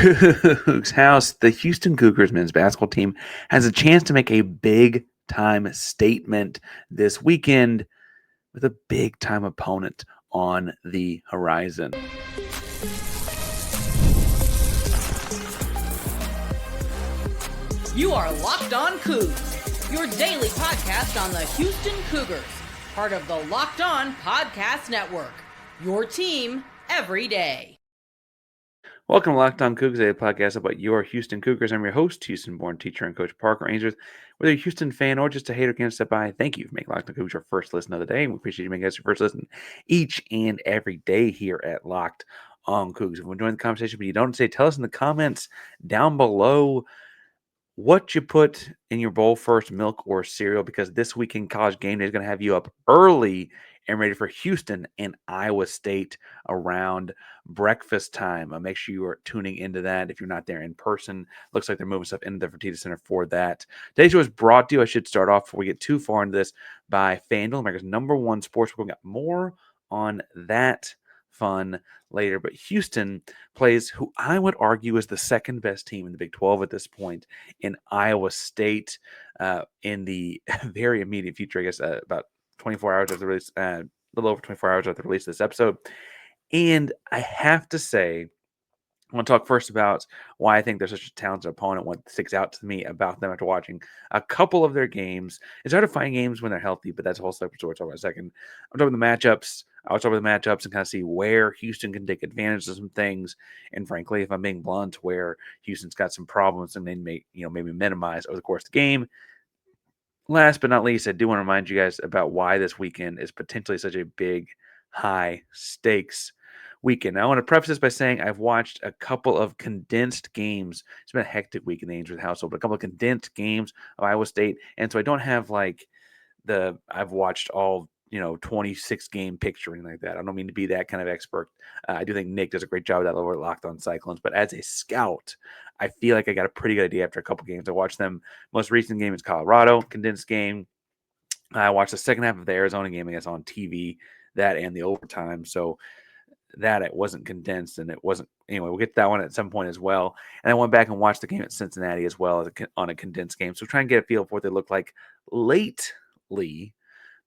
Coogs house, the Houston Cougars men's basketball team has a chance to make a big time statement this weekend with a big time opponent on the horizon. You are Locked On Coogs, your daily podcast on the Houston Cougars, part of the Locked On Podcast Network, your team every day. Welcome to Locked On Coogs, a podcast about your Houston Cougars. I'm your host, Houston-born teacher and coach Parker Ainsworth. Whether you're a Houston fan or just a hater can't step by, thank you for making Locked On Cougars your first listen of the day. And we appreciate you making us your first listen each and every day here at Locked On Coogs. If you're enjoying the conversation, but you don't say, tell us in the comments down below what you put in your bowl first, milk or cereal, because this weekend college game day is going to have you up early and ready for Houston and Iowa State around breakfast time. Make sure you are tuning into that if you're not there in person. Looks like they're moving stuff into the Fertitta Center for that. Today's show is brought to you, I should start off before we get too far into this, by FanDuel, America's #1 sportsbook. We've got more on that fun later, but Houston plays who I would argue is the second best team in the Big 12 at this point in Iowa State in the very immediate future, I guess about 24 hours after the release, a little over 24 hours after the release of this episode. And I have to say, I want to talk first about why I think they're such a talented opponent, what sticks out to me about them after watching a couple of their games. It's hard to find games when they're healthy, but that's a whole separate story. We'll talk about in a second. I'm talking about the matchups. I'll talk about the matchups and kind of see where Houston can take advantage of some things. And frankly, if I'm being blunt, where Houston's got some problems and they may, maybe minimize over the course of the game. Last but not least, I do want to remind you guys about why this weekend is potentially such a big, high stakes weekend. Now, I want to preface this by saying I've watched a couple of condensed games. It's been a hectic week in the Ainsworth household, but a couple of condensed games of Iowa State. And so I don't have I've watched all, 26 game picture or anything like that. I don't mean to be that kind of expert. I do think Nick does a great job of that over at Locked On Cyclones, but as a scout, I feel like I got a pretty good idea after a couple games. I watched them. Most recent game is Colorado, condensed game. I watched the second half of the Arizona game, I guess, on TV, that and the overtime. So that it wasn't condensed and it wasn't. Anyway, we'll get to that one at some point as well. And I went back and watched the game at Cincinnati as well on a condensed game. So try and get a feel for what they look like lately,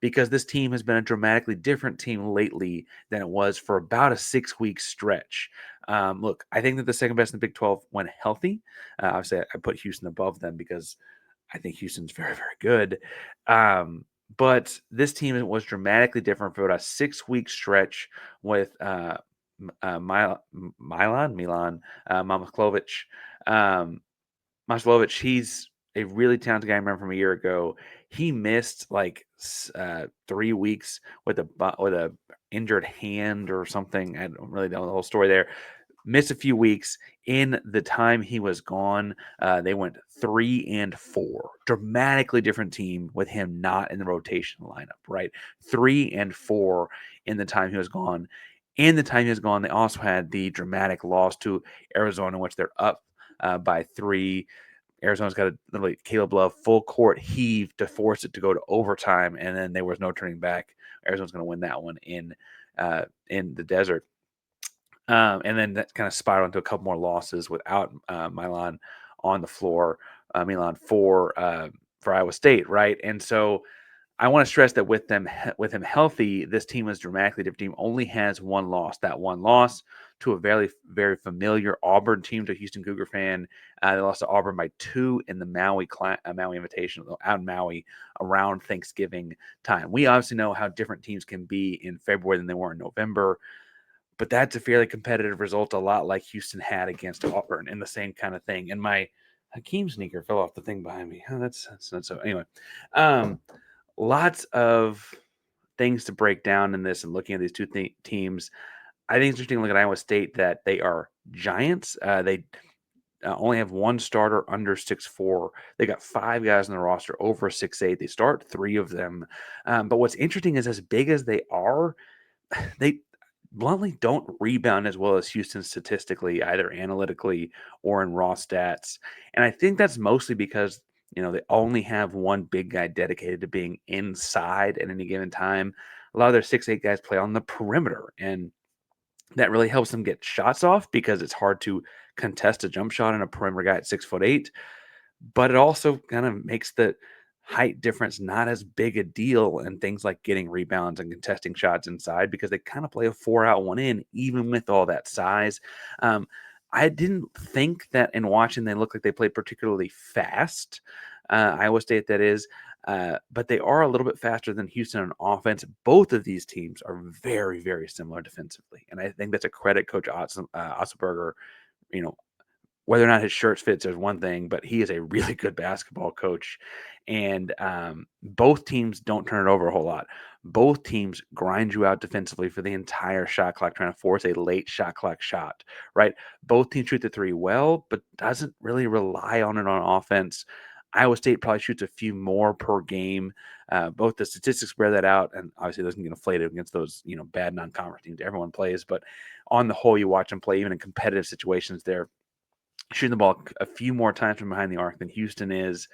because this team has been a dramatically different team lately than it was for about a 6-week stretch. Look, I think that the second best in the Big 12 when healthy. Obviously, I put Houston above them because I think Houston's very, very good. But this team was dramatically different for about a 6-week stretch with Milan, Momcilovic. Momcilovic, he's a really talented guy. I remember from a year ago. He missed 3 weeks with a injured hand or something. I don't really know the whole story there. Missed a few weeks. In the time he was gone, they went 3-4. Dramatically different team with him not in the rotation lineup, right? 3-4 in the time he was gone. In the time he was gone, they also had the dramatic loss to Arizona, in which they're up by 3. Arizona's got a literally Caleb Love full court heave to force it to go to overtime, and then there was no turning back. Arizona's going to win that one in the desert. And then that kind of spiraled into a couple more losses without Milan on the floor. Milan for Iowa State, right? And so I want to stress that with him healthy, this team is dramatically different. Team only has one loss. That one loss to a very, very familiar Auburn team, to a Houston Cougar fan. They lost to Auburn by 2 in the Maui Invitational out in Maui around Thanksgiving time. We obviously know how different teams can be in February than they were in November. But that's a fairly competitive result, a lot like Houston had against Auburn, and the same kind of thing. And my Hakeem sneaker fell off the thing behind me. Oh, that's not so. Anyway, lots of things to break down in this and looking at these two teams. I think it's interesting to look at Iowa State that they are giants. They only have one starter under 6'4". They got 5 guys on the roster over 6'8". They start 3 of them. But what's interesting is, as big as they are, they bluntly don't rebound as well as Houston statistically, either analytically or in raw stats. And I think that's mostly because, they only have one big guy dedicated to being inside at any given time. A lot of their 6'8" guys play on the perimeter. And That really helps them get shots off because it's hard to contest a jump shot in a perimeter guy at 6'8". But it also kind of makes the height difference not as big a deal in things like getting rebounds and contesting shots inside because they kind of play a 4 out, 1 in, even with all that size. Um, I didn't think that in watching they look like they played particularly fast. Iowa State, that is. But they are a little bit faster than Houston on offense. Both of these teams are very, very similar defensively. And I think that's a credit Coach Otzelberger, you know, whether or not his shirt fits is one thing, but he is a really good basketball coach. And both teams don't turn it over a whole lot. Both teams grind you out defensively for the entire shot clock, trying to force a late shot clock shot, right? Both teams shoot the three well, but doesn't really rely on it on offense. Iowa State probably shoots a few more per game. Both the statistics bear that out, and obviously doesn't get inflated against those bad non-conference teams everyone plays. But on the whole, you watch them play even in competitive situations. They're shooting the ball a few more times from behind the arc than Houston is.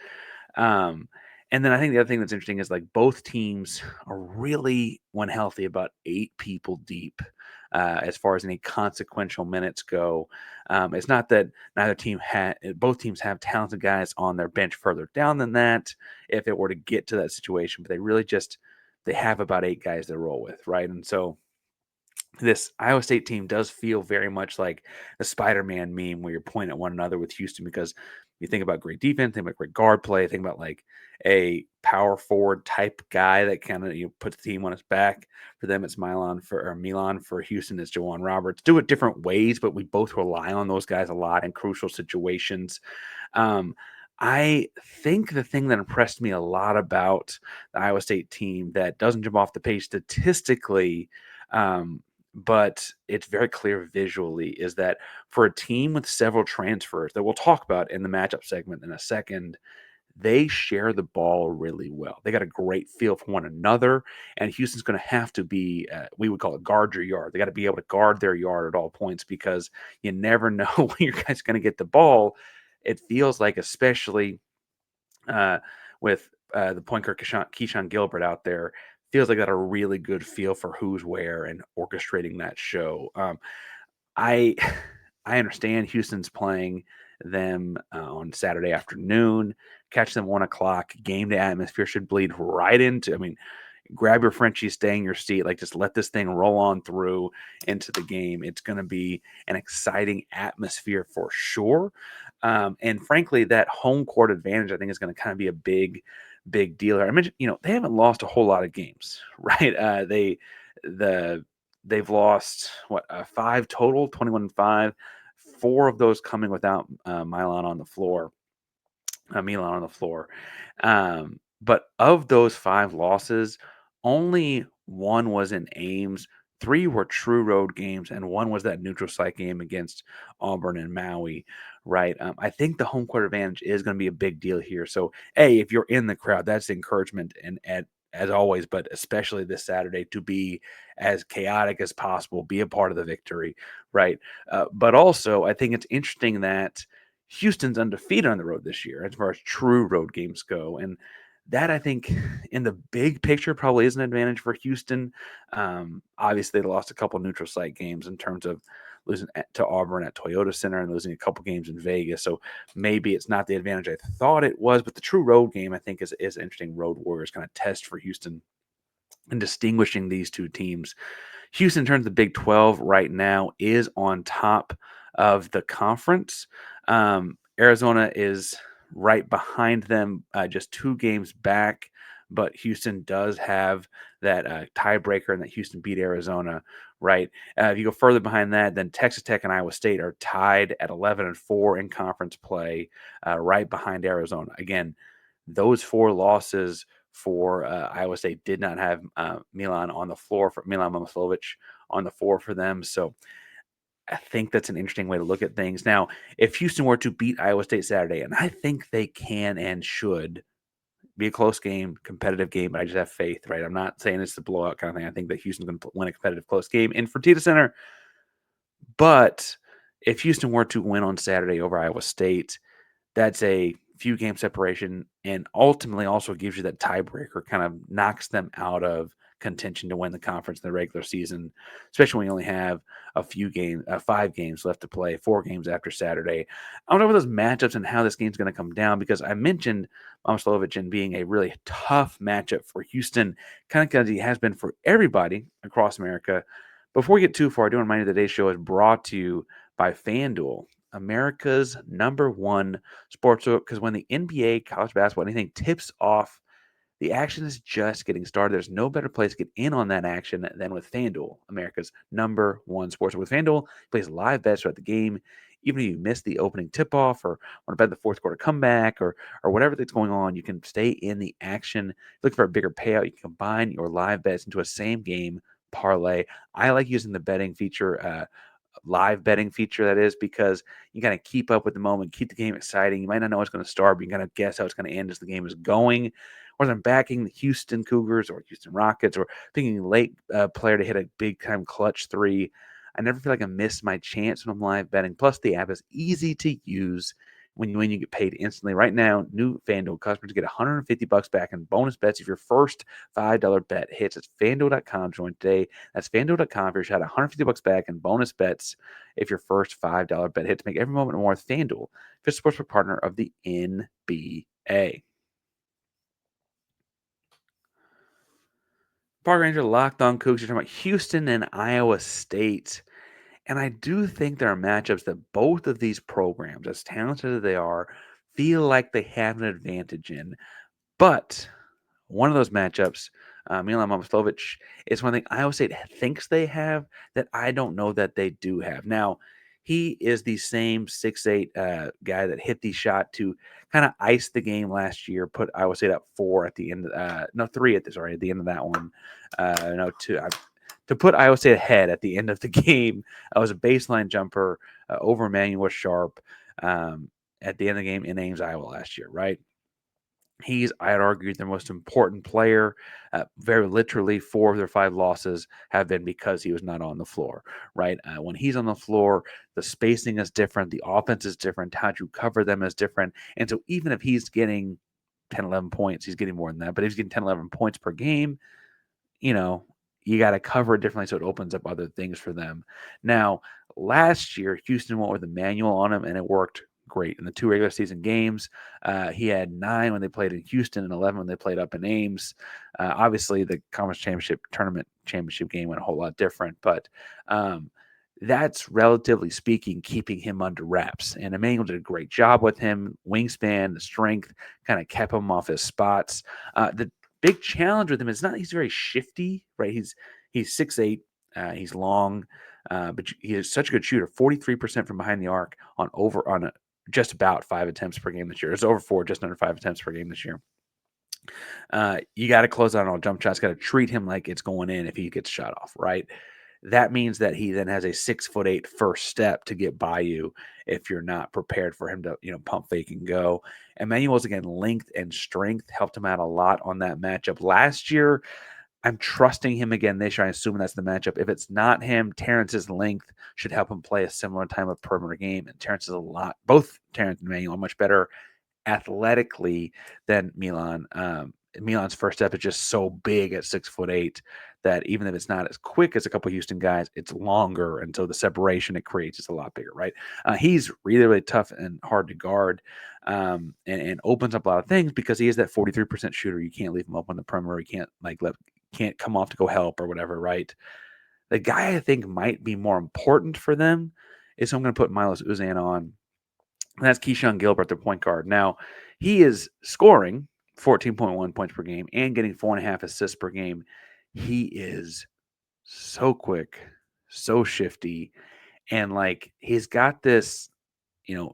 Um, and then I think the other thing that's interesting is like both teams are really, when healthy, about 8 people deep as far as any consequential minutes go. It's not that both teams have talented guys on their bench further down than that if it were to get to that situation, but they have about 8 guys to roll with, right? And so this Iowa State team does feel very much like the Spider-Man meme where you're pointing at one another with Houston because you think about great defense, think about great guard play, think about like a power forward type guy that kind of puts the team on his back. For them, it's Milan. For Houston, it's Jawan Roberts. Do it different ways, but we both rely on those guys a lot in crucial situations. I think the thing that impressed me a lot about the Iowa State team that doesn't jump off the page statistically, but it's very clear visually, is that for a team with several transfers that we'll talk about in the matchup segment in a second, they share the ball really well. They got a great feel for one another, and Houston's going to have to be, we would call it guard your yard. They got to be able to guard their yard at all points because you never know when your guy's going to get the ball. It feels like, especially with the point guard Keyshawn Gilbert out there, feels like got a really good feel for who's where and orchestrating that show. I I understand Houston's playing them on Saturday afternoon. Catch them 1 o'clock. Game day atmosphere should bleed right into. I mean, grab your Frenchie, stay in your seat. Like, just let this thing roll on through into the game. It's going to be an exciting atmosphere for sure. And frankly, that home court advantage, I think, is going to kind of be a big deal. I mentioned, they haven't lost a whole lot of games, right? They've lost 5 total, 21-5. 4 of those coming without Milan on the floor. Milan on the floor. But of those 5 losses, only 1 was in Ames. 3 were true road games, and 1 was that neutral site game against Auburn and Maui, right? I think the home court advantage is going to be a big deal here. So, if you're in the crowd, that's encouragement, and as always, but especially this Saturday, to be as chaotic as possible, be a part of the victory, right? But also, I think it's interesting that Houston's undefeated on the road this year as far as true road games go. And that, I think, in the big picture, probably is an advantage for Houston. Obviously, they lost a couple neutral site games in terms of losing to Auburn at Toyota Center and losing a couple games in Vegas. So maybe it's not the advantage I thought it was, but the true road game, I think, is an interesting road warriors kind of test for Houston and distinguishing these two teams. Houston, in terms of the Big 12 right now, is on top of the conference. Arizona is right behind them, just 2 games back, but Houston does have that tiebreaker, and that Houston beat Arizona, right? If you go further behind that, then Texas Tech and Iowa State are tied at 11-4 in conference play, right behind Arizona. Again, those 4 losses for Iowa State did not have Milan on the floor, for Milan Momcilovic on the floor for them. So I think that's an interesting way to look at things. Now, if Houston were to beat Iowa State Saturday, and I think they can and should, be a close game, competitive game, but I just have faith, right? I'm not saying it's the blowout kind of thing. I think that Houston's going to win a competitive close game in Fertitta Center. But if Houston were to win on Saturday over Iowa State, that's a few game separation, and ultimately also gives you that tiebreaker, kind of knocks them out of contention to win the conference in the regular season, especially when you only have a few games, 5 games left to play, 4 games after Saturday. I want to talk about those matchups and how this game's going to come down because I mentioned Momcilovic and being a really tough matchup for Houston, kind of because he has been for everybody across America. Before we get too far, I do want to remind you today's show is brought to you by FanDuel, America's #1 sportsbook, because when the NBA, college basketball, anything tips off, the action is just getting started. There's no better place to get in on that action than with FanDuel, America's #1 sportsbook. With FanDuel, plays live bets throughout the game. Even if you missed the opening tip-off or want to bet the fourth quarter comeback or whatever that's going on, you can stay in the action. Look for a bigger payout. You can combine your live bets into a same-game parlay. I like using the betting feature, live betting feature, that is, because you kind of keep up with the moment, keep the game exciting. You might not know what's going to start, but you kind of guess how it's going to end as the game is going. Whether I'm backing the Houston Cougars or Houston Rockets or picking a late player to hit a big time clutch three, I never feel like I miss my chance when I'm live betting. Plus, the app is easy to use. When you get paid instantly. Right now, new FanDuel customers get $150 back in bonus bets if your first $5 bet hits. It's FanDuel.com. Join today. That's FanDuel.com for your shot at $150 back in bonus bets if your first $5 bet hits. Make every moment more with FanDuel, official sportsbook partner of the NBA. Park Ranger Locked On Coogs. You're talking about Houston and Iowa State. And I do think there are matchups that both of these programs, as talented as they are, feel like they have an advantage in. But one of those matchups, Milan Momcilovic, is one thing Iowa State thinks they have that I don't know that they do have. Now, he is the same 6'8" guy that hit the shot to kind of ice the game last year, put Iowa State up 4 at the end. No, 3 at the end of that one. No, 2. To put Iowa State ahead at the end of the game. It was a baseline jumper over Emmanuel Sharp at the end of the game in Ames, Iowa last year, right? He's, I'd argue, their most important player. Very literally, 4 of their 5 losses have been because he was not on the floor, right? When he's on the floor, the spacing is different. The offense is different. How you cover them is different. And so even if he's getting 10, 11 points, he's getting more than that. But if he's getting 10, 11 points per game, you got to cover it differently so it opens up other things for them. Now, last year, Houston went with a manual on him, and it worked great. In the 2 regular season games, he had 9 when they played in Houston and 11 when they played up in Ames. Obviously, the conference tournament championship game went a whole lot different, but that's, relatively speaking, keeping him under wraps. And Emmanuel did a great job with him. Wingspan, the strength, kind of kept him off his spots. The big challenge with him is not he's very shifty, right? He's 6'8", he's long, but he is such a good shooter. 43% from behind the arc on just about 5 attempts per game this year. It's over 4, just under 5 attempts per game this year. You got to close out on all jump shots. Got to treat him like it's going in if he gets shot off, right? That means that he then has a 6'8" first step to get by you if you're not prepared for him to, pump fake and go. Emmanuel's, again, length and strength helped him out a lot on that matchup last year. I'm trusting him again this year. I assume that's the matchup. If it's not him, Terrence's length should help him play a similar type of perimeter game. And Terrence is both Terrence and Emmanuel are much better athletically than Milan. Milan's first step is just so big at 6'8" that even if it's not as quick as a couple of Houston guys, it's longer, and so the separation it creates is a lot bigger, right? He's really, really tough and hard to guard, and opens up a lot of things because he is that 43% shooter. You can't leave him up on the perimeter. You can't come off to go help or whatever, right? The guy I think might be more important for them is who I'm going to put Milos Uzan on. And that's Keyshawn Gilbert, their point guard. Now, he is scoring 14.1 points per game and getting 4.5 assists per game. He is so quick, so shifty, and he's got this,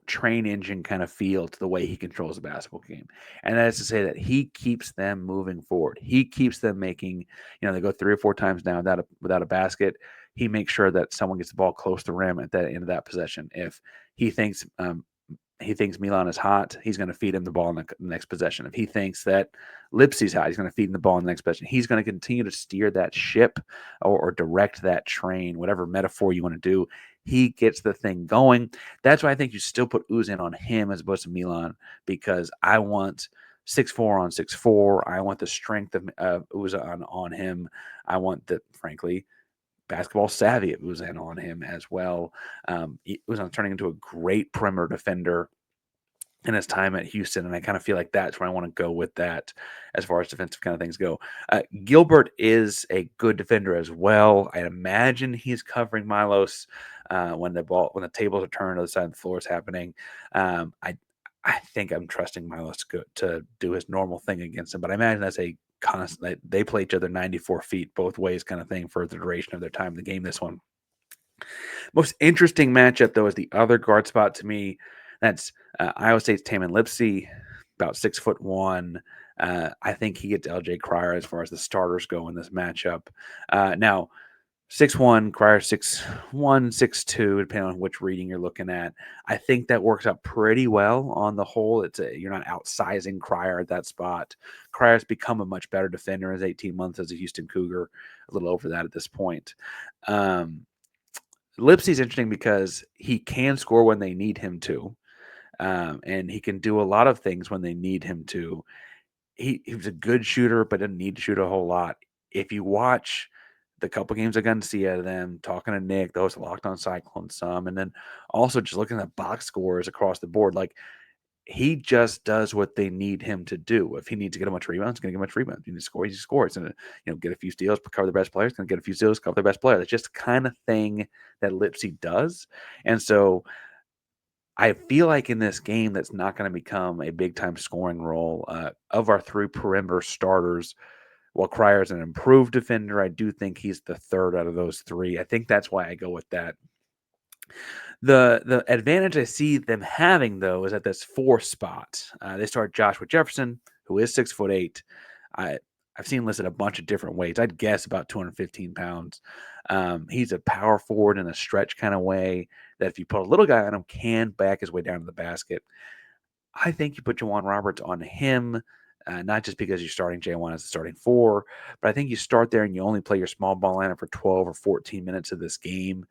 train engine kind of feel to the way he controls a basketball game. And that is to say that he keeps them moving forward. He keeps them making, they go 3 or 4 times now without a basket. He makes sure that someone gets the ball close to the rim at the end of that possession. If he thinks Milan is hot, he's going to feed him the ball in the next possession. If he thinks that Lipsy's hot, he's going to feed him the ball in the next possession. He's going to continue to steer that ship or direct that train, whatever metaphor you want to do. He gets the thing going. That's why I think you still put Uzan on him as opposed to Milan, because I want 6'4" on 6'4". I want the strength of Uzan on him. I want the, frankly, basketball savvy of Uzan on him as well. Uzan turning into a great perimeter defender in his time at Houston, and I kind of feel like that's where I want to go with that as far as defensive kind of things go. Gilbert is a good defender as well. I imagine he's covering Milos when the tables are turned, the other side of the floor is happening. I think I'm trusting Milos to do his normal thing against him, but I imagine that's a constant. They play each other 94 feet both ways, kind of thing, for the duration of their time in the game. This one. Most interesting matchup, though, is the other guard spot to me. That's Iowa State's Tamin Lipsey, about 6'1". I think he gets LJ Cryer as far as the starters go in this matchup. Now, 6'1", Cryer 6'1", 6'2", depending on which reading you're looking at. I think that works out pretty well on the whole. You're not outsizing Cryer at that spot. Cryer's become a much better defender in his 18 months as a Houston Cougar, a little over that at this point. Lipsey's interesting because he can score when they need him to, and he can do a lot of things when they need him to. He was a good shooter, but didn't need to shoot a whole lot. If you watch the couple games I got to see out of them, talking to Nick, those Locked On Cyclones some, and then also just looking at box scores across the board, like he just does what they need him to do. If he needs to get a bunch of rebounds, he's going to get a bunch of rebounds. If he needs to score, he scores. And get a few steals, cover the best players. Going to get a few steals, cover the best player. That's just the kind of thing that Lipsey does. And so I feel like in this game, that's not going to become a big time scoring role. Of our three perimeter starters, while Cryer's an improved defender, I do think he's the third out of those three. I think that's why I go with that. The advantage I see them having, though, is at this 4 spot. They start Joshua Jefferson, who is 6'8". I've seen listed a bunch of different weights. I'd guess about 215 pounds. He's a power forward in a stretch kind of way that if you put a little guy on him, can back his way down to the basket. I think you put Jawan Roberts on him, not just because you're starting J1 as the starting 4, but I think you start there and you only play your small ball lineup for 12 or 14 minutes of this game.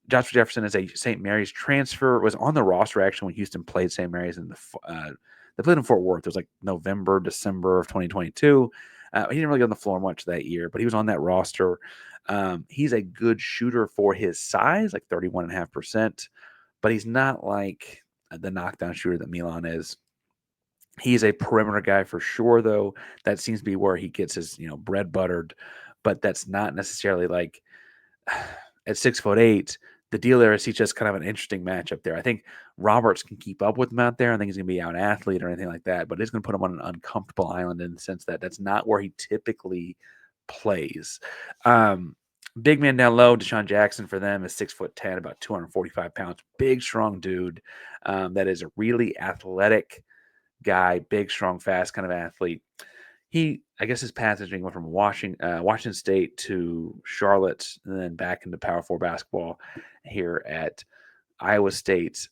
Joshua Jefferson is a St. Mary's transfer, was on the roster actually when Houston played St. Mary's in they played in Fort Worth. It was like November, December of 2022. He didn't really get on the floor much that year, but he was on that roster. He's a good shooter for his size, like 31.5%, but he's not like the knockdown shooter that Milan is. He's a perimeter guy for sure, though. That seems to be where he gets his, bread buttered, but that's not necessarily like at 6'8". The deal there is he's just kind of an interesting matchup there. I think Roberts can keep up with him out there. I think he's going to be out athlete or anything like that, but it's going to put him on an uncomfortable island in the sense that that's not where he typically plays. Big man down low, Deshaun Jackson for them is 6'10", about 245 pounds. Big, strong dude that is a really athletic guy, big, strong, fast kind of athlete. I guess his path is went from Washington State to Charlotte and then back into Power 4 basketball here at Iowa State.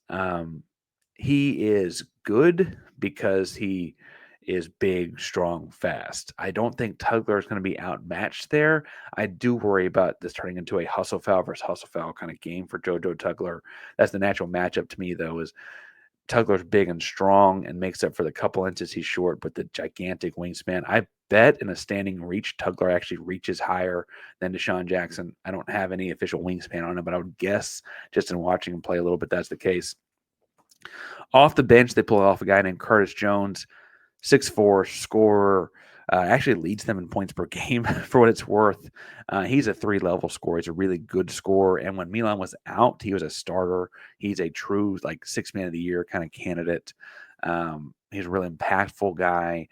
He is good because he is big, strong, fast. I don't think Tugler is going to be outmatched there. I do worry about this turning into a hustle foul versus hustle foul kind of game for JoJo Tugler. That's the natural matchup to me, though, is Tugler's big and strong and makes up for the couple inches he's short, but the gigantic wingspan. I bet in a standing reach, Tugler actually reaches higher than Deshaun Jackson. I don't have any official wingspan on him, but I would guess just in watching him play a little bit, that's the case. Off the bench, they pull off a guy named Curtis Jones, 6'4", scorer. Actually leads them in points per game for what it's worth. He's a 3-level scorer. He's a really good scorer. And when Milan was out, he was a starter. He's a true 6 man of the year kind of candidate. He's a really impactful guy.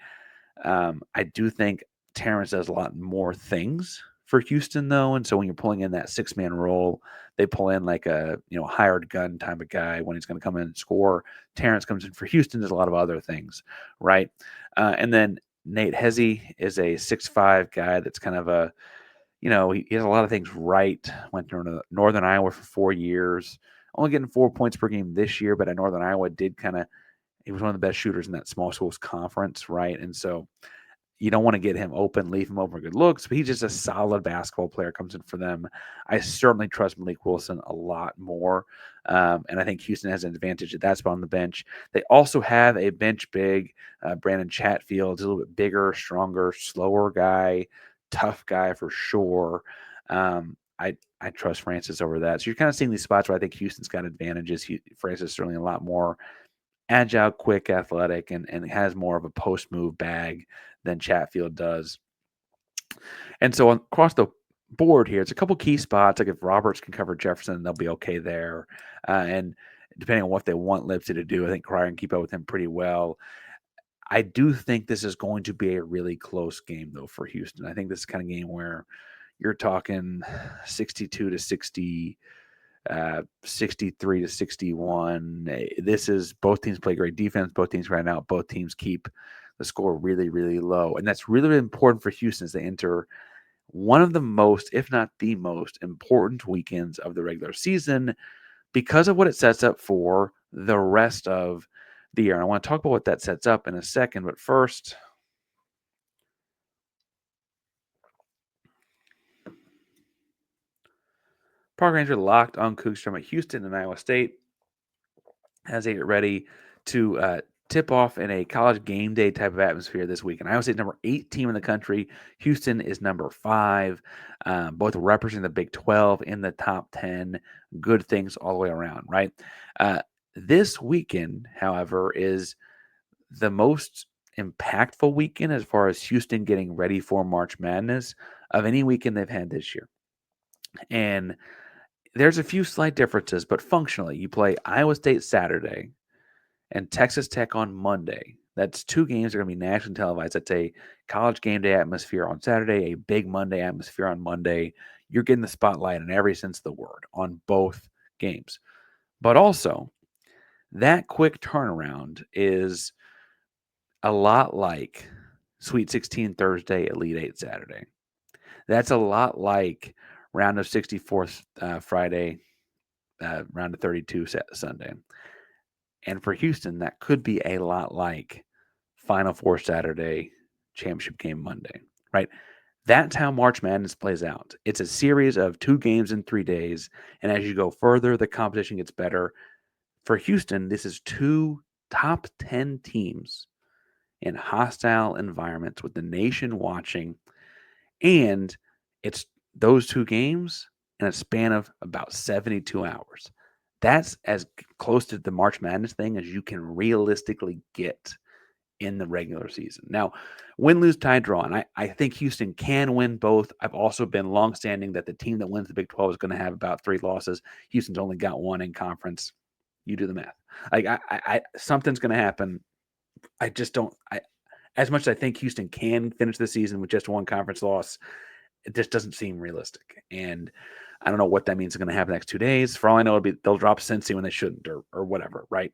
I do think Terrence does a lot more things for Houston, though. And so when you're pulling in that 6-man role, they pull in like a hired gun type of guy when he's going to come in and score. Terrence comes in for Houston. There's a lot of other things, right? And then Nate Hezzy is a 6'5" guy that's kind of a, he has a lot of things right. Went to Northern Iowa for 4 years, only getting 4 points per game this year, but at Northern Iowa he was one of the best shooters in that small schools conference, right? And so you don't want to get him open, leave him open for good looks, but he's just a solid basketball player, comes in for them. I certainly trust Malik Wilson a lot more. And I think Houston has an advantage at that spot on the bench. They also have a bench big, Brandon Chatfield, a little bit bigger, stronger, slower guy, tough guy for sure. I trust Francis over that. So you're kind of seeing these spots where I think Houston's got advantages. Francis is certainly a lot more agile, quick, athletic, and has more of a post move bag than Chatfield does. And so across the board here, it's a couple key spots. Like if Roberts can cover Jefferson, they'll be okay there. And depending on what they want Lipsy to do, I think Cryer can keep up with him pretty well. I do think this is going to be a really close game, though, for Houston. I think this is kind of game where you're talking 62 to 60, 63 to 61. This is both teams play great defense. Both teams right out. Both teams keep the score really, really low. And that's really, really important for Houston as they enter one of the most, if not the most important weekends of the regular season because of what it sets up for the rest of the year. And I want to talk about what that sets up in a second. But first, Park Ranger locked on Coogs from Houston and Iowa State as they get ready to tip off in a college game day type of atmosphere this week. And Iowa State number 8 team in the country. Houston is number 5. Both representing the Big 12 in the top 10. Good things all the way around, right? This weekend, however, is the most impactful weekend as far as Houston getting ready for March Madness of any weekend they've had this year. And there's a few slight differences, but functionally, you play Iowa State Saturday and Texas Tech on Monday. That's 2 games that are going to be nationally televised. That's a college game day atmosphere on Saturday, a big Monday atmosphere on Monday. You're getting the spotlight in every sense of the word on both games. But also, that quick turnaround is a lot like Sweet 16 Thursday, Elite 8 Saturday. That's a lot like round of 64 Friday, round of 32 Sunday. And for Houston, that could be a lot like Final Four Saturday, championship game Monday, right? That's how March Madness plays out. It's a series of 2 games in 3 days. And as you go further, the competition gets better. For Houston, this is 2 top 10 teams in hostile environments with the nation watching. And it's those 2 games in a span of about 72 hours. That's as close to the March Madness thing as you can realistically get in the regular season. Now, win, lose, tie, draw. And I think Houston can win both. I've also been longstanding that the team that wins the Big 12 is going to have about 3 losses. Houston's only got 1 in conference. You do the math. Like I something's going to happen. I just don't. As much as I think Houston can finish the season with just 1 conference loss, it just doesn't seem realistic. And I don't know what that means is going to happen the next 2 days. For all I know, they'll drop Cincy when they shouldn't, or whatever, right?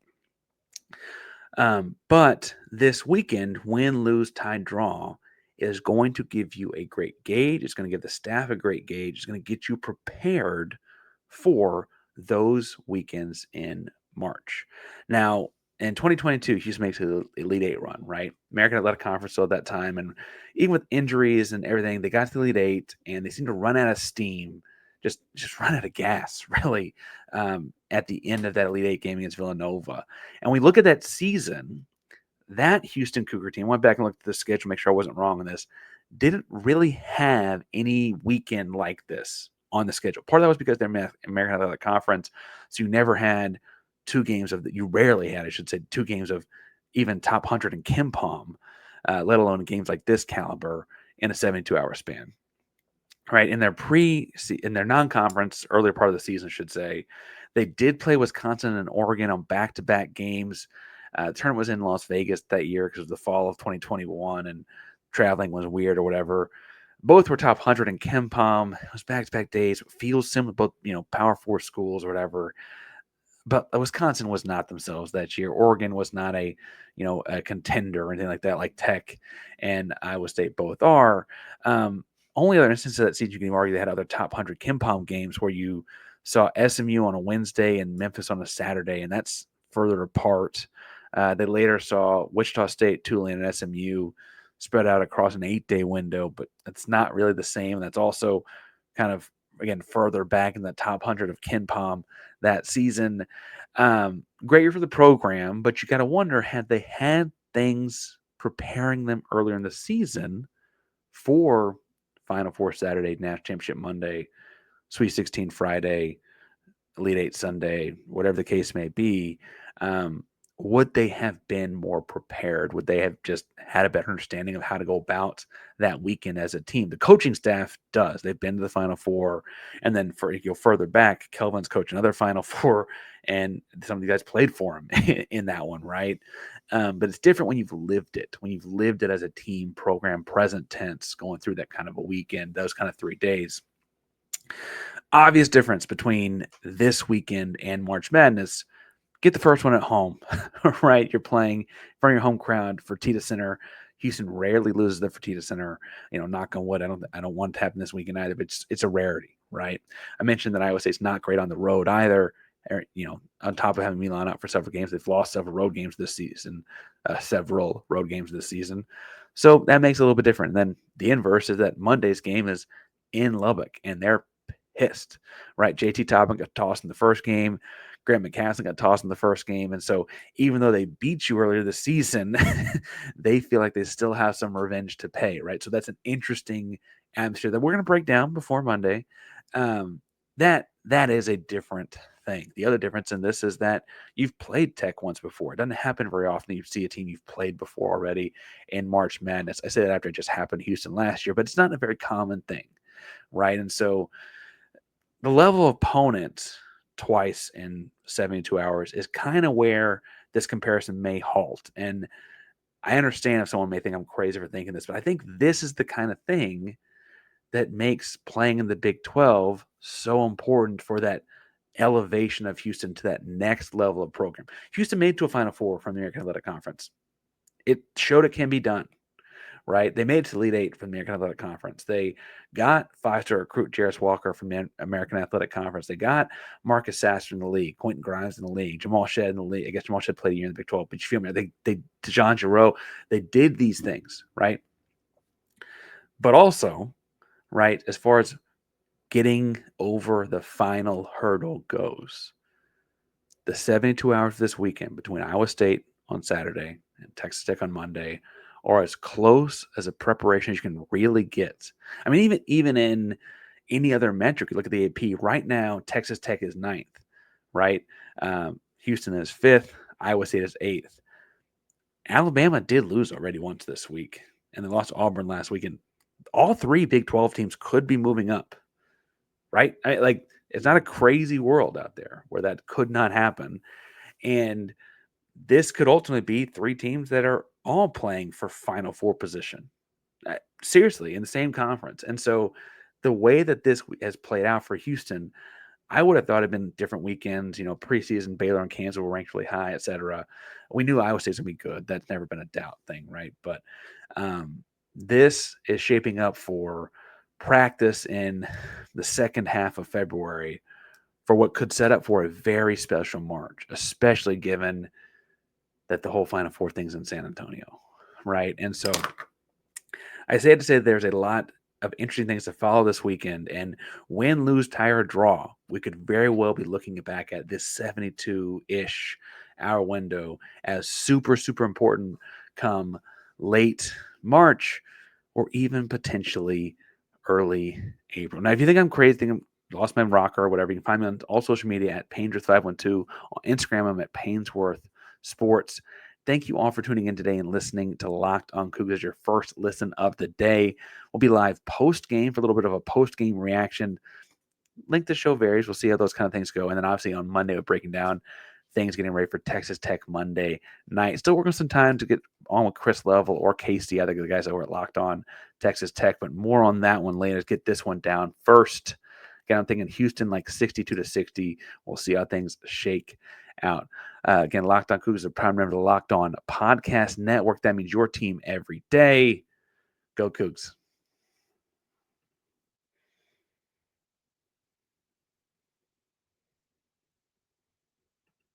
But this weekend, win, lose, tie, draw is going to give you a great gauge. It's going to give the staff a great gauge. It's going to get you prepared for those weekends in March. Now, in 2022, Houston makes an Elite 8 run, right? American Athletic Conference still at that time. And even with injuries and everything, they got to the Elite 8 and they seem to run out of steam, just run out of gas, really, at the end of that Elite 8 game against Villanova. And we look at that season, that Houston Cougar team, went back and looked at the schedule, make sure I wasn't wrong on this, didn't really have any weekend like this on the schedule. Part of that was because they're American Athletic Conference, so you never had 2 games of you rarely had, I should say, 2 games of even top 100 in KenPom, let alone games like this caliber in a 72-hour span. Right, in their non-conference earlier part of the season, I should say, they did play Wisconsin and Oregon on back-to-back games. The tournament was in Las Vegas that year because of the fall of 2021 and traveling was weird or whatever. Both were top 100 in KenPom. It was back-to-back days. It feels similar, both Power 4 schools or whatever. But Wisconsin was not themselves that year. Oregon was not a contender or anything like that, like Tech and Iowa State both are. Only other instance of that season you can argue they had other top 100 KenPom games where you saw SMU on a Wednesday and Memphis on a Saturday, and that's further apart. They later saw Wichita State, Tulane, and SMU spread out across an 8-day window, but that's not really the same. That's also kind of, again, further back in the top 100 of Ken Palm that season. Great year for the program, but you got to wonder, had they had things preparing them earlier in the season for Final Four Saturday, National Championship Monday, Sweet 16 Friday, Elite Eight Sunday, whatever the case may be, would they have been more prepared? Would they have just had a better understanding of how to go about that weekend as a team? The coaching staff does. They've been to the Final Four. And then for you go further back, Kelvin's coached another Final Four, and some of you guys played for him in that one, right? But it's different when you've lived it, as a team program, present tense, going through that kind of a weekend, those kind of 3 days. Obvious difference between this weekend and March Madness. Get the first one at home, right? You're playing in front of your home crowd, Fertitta Center. Houston rarely loses the Fertitta Center. Knock on wood. I don't want it to happen this weekend either, but it's a rarity, right? I mentioned that Iowa State's not great on the road either. On top of having Milan out for several games, they've lost several road games this season. So that makes it a little bit different. And then the inverse is that Monday's game is in Lubbock, and they're pissed, right? JT Toppin got tossed in the first game. Grant McCaslin got tossed in the first game. And so even though they beat you earlier this season, they feel like they still have some revenge to pay, right? So that's an interesting atmosphere that we're going to break down before Monday. That is a different thing. The other difference in this is that you've played Tech once before. It doesn't happen very often. You see a team you've played before already in March Madness. I say that after it just happened to Houston last year, but it's not a very common thing, right? And so the level of opponent twice in 72 hours is kind of where this comparison may halt. And I understand if someone may think I'm crazy for thinking this, but I think this is the kind of thing that makes playing in the Big 12 so important for that elevation of Houston to that next level of program. Houston made it to a Final Four from the American Athletic Conference. It showed it can be done, right? They made it to the Elite Eight from the American Athletic Conference. They got five-star recruit Jarris Walker from the American Athletic Conference. They got Marcus Sasser in the league, Quentin Grimes in the league, Jamal Shedd in the league. I guess Jamal Shedd played a year in the Big 12, but you feel me? They DeJon Jarreau, they did these things, right? But also, right, as far as getting over the final hurdle goes, the 72 hours this weekend between Iowa State on Saturday and Texas Tech on Monday are as close as a preparation as you can really get. I mean, even in any other metric, you look at the AP right now, Texas Tech is 9th, right? Houston is 5th, Iowa State is 8th. Alabama did lose already once this week, and they lost to Auburn last weekend. All three Big 12 teams could be moving up, right? It's not a crazy world out there where that could not happen. And this could ultimately be three teams that are all playing for Final Four position. Seriously, in the same conference. And so the way that this has played out for Houston, I would have thought it'd been different weekends. Preseason, Baylor and Kansas were ranked really high, et cetera. We knew Iowa State's going to be good. That's never been a doubt thing, right? But this is shaping up for practice in the second half of February for what could set up for a very special March, especially given that the whole Final Four thing's in San Antonio, right? And so I say it to say that there's a lot of interesting things to follow this weekend. And win, lose, tie, or draw, we could very well be looking back at this 72-ish hour window as super, super important come late March or even potentially early April. Now, if you think I'm crazy, think I'm lost my rocker or whatever, you can find me on all social media at Painsworth512. On Instagram, I'm at Ainsworth Sports. Thank you all for tuning in today and listening to Locked on Cougars, your first listen of the day. We'll be live post-game for a little bit of a post-game reaction. Link to the show varies. We'll see how those kind of things go. And then obviously on Monday, we're breaking down things getting ready for Texas Tech Monday night. Still working some time to get on with Chris Level or Casey, other the guys over at Locked on Texas Tech, but more on that one later. Let's get this one down first. Again, I'm thinking Houston like 62-60. We'll see how things shake out. Again, Locked on Cougars is a prime member of the Locked on Podcast Network. That means your team every day. Go Cougs.